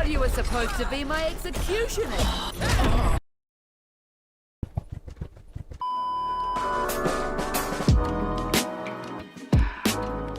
thought you were supposed to be my executioner.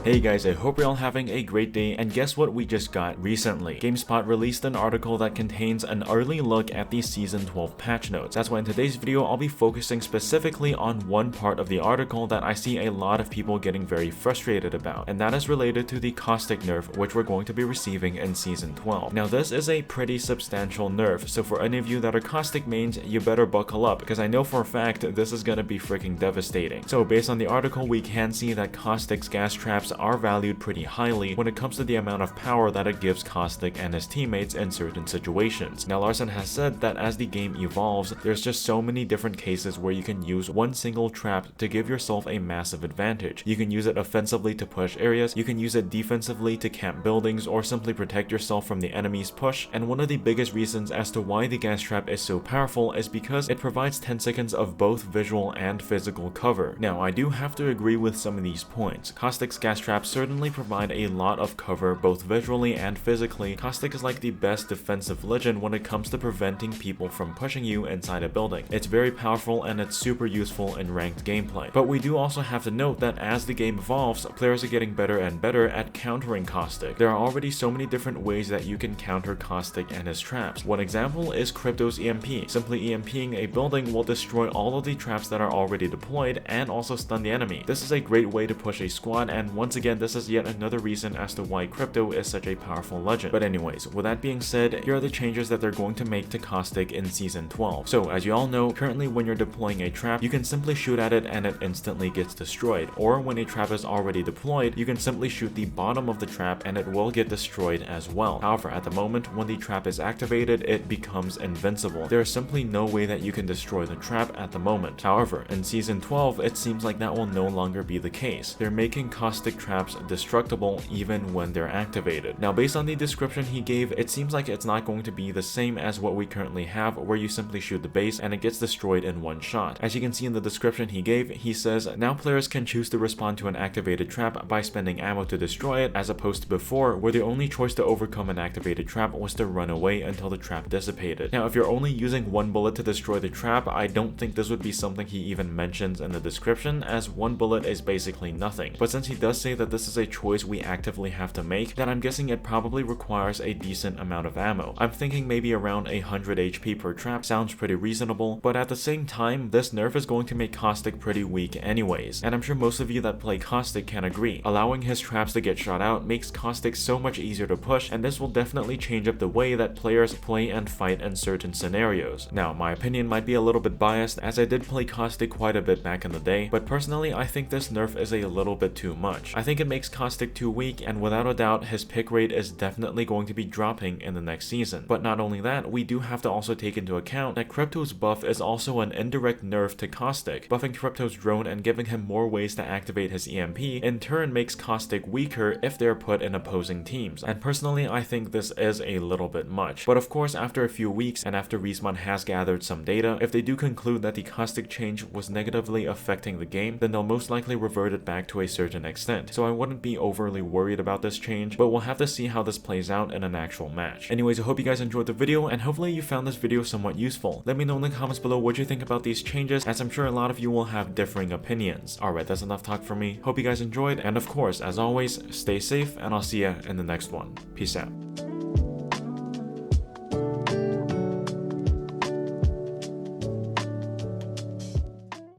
Hey guys, I hope you're all having a great day, and guess what we just got recently? GameSpot released an article that contains an early look at the Season 12 patch notes. That's why in today's video I'll be focusing specifically on one part of the article that I see a lot of people getting very frustrated about, and that is related to the caustic nerf which we're going to be receiving in Season 12. Now this is a pretty substantial nerf, so for any of you that are caustic mains, you better buckle up, because I know for a fact this is gonna be freaking devastating. So based on the article, we can see that caustic's gas traps are valued pretty highly when it comes to the amount of power that it gives Caustic and his teammates in certain situations. Now Larson has said that as the game evolves, there's just so many different cases where you can use one single trap to give yourself a massive advantage. You can use it offensively to push areas, you can use it defensively to camp buildings, or simply protect yourself from the enemy's push. And one of the biggest reasons as to why the gas trap is so powerful is because it provides 10 seconds of both visual and physical cover. Now I do have to agree with some of these points. Caustic's gas traps certainly provide a lot of cover both visually and physically. Caustic is like the best defensive legend when it comes to preventing people from pushing you inside a building. It's very powerful and it's super useful in ranked gameplay. But we do also have to note that as the game evolves, players are getting better and better at countering Caustic. There are already so many different ways that you can counter Caustic and his traps. One example is Crypto's EMP. Simply EMPing a building will destroy all of the traps that are already deployed and also stun the enemy. This is a great way to push a squad, and once again this is yet another reason as to why Crypto is such a powerful legend. But anyways, with that being said, here are the changes that they're going to make to Caustic in Season 12. So as you all know, currently when you're deploying a trap, you can simply shoot at it and it instantly gets destroyed. Or when a trap is already deployed, you can simply shoot the bottom of the trap and it will get destroyed as well. However, at the moment when the trap is activated, it becomes invincible. There is simply no way that you can destroy the trap at the moment. However, in Season 12, it seems like that will no longer be the case. They're making caustic traps destructible even when they're activated. Now based on the description he gave, it seems like it's not going to be the same as what we currently have, where you simply shoot the base and it gets destroyed in one shot. As you can see in the description he gave, he says now players can choose to respond to an activated trap by spending ammo to destroy it, as opposed to before where the only choice to overcome an activated trap was to run away until the trap dissipated. Now if you're only using one bullet to destroy the trap, I don't think this would be something he even mentions in the description, as one bullet is basically nothing. But since he does say that this is a choice we actively have to make, then I'm guessing it probably requires a decent amount of ammo. I'm thinking maybe around 100 HP per trap sounds pretty reasonable, but at the same time, this nerf is going to make Caustic pretty weak anyways, and I'm sure most of you that play Caustic can agree. Allowing his traps to get shot out makes Caustic so much easier to push, and this will definitely change up the way that players play and fight in certain scenarios. Now, my opinion might be a little bit biased, as I did play Caustic quite a bit back in the day, but personally I think this nerf is a little bit too much. I think it makes Caustic too weak, and without a doubt his pick rate is definitely going to be dropping in the next season. But not only that, we do have to also take into account that Crypto's buff is also an indirect nerf to Caustic. Buffing Crypto's drone and giving him more ways to activate his EMP in turn makes Caustic weaker if they're put in opposing teams, and personally I think this is a little bit much. But of course, after a few weeks and after Respawn has gathered some data, if they do conclude that the Caustic change was negatively affecting the game, then they'll most likely revert it back to a certain extent. So I wouldn't be overly worried about this change, but we'll have to see how this plays out in an actual match. Anyways, I hope you guys enjoyed the video, and hopefully you found this video somewhat useful. Let me know in the comments below what you think about these changes, as I'm sure a lot of you will have differing opinions. Alright, that's enough talk from me. Hope you guys enjoyed, and of course, as always, stay safe, and I'll see ya in the next one. Peace out.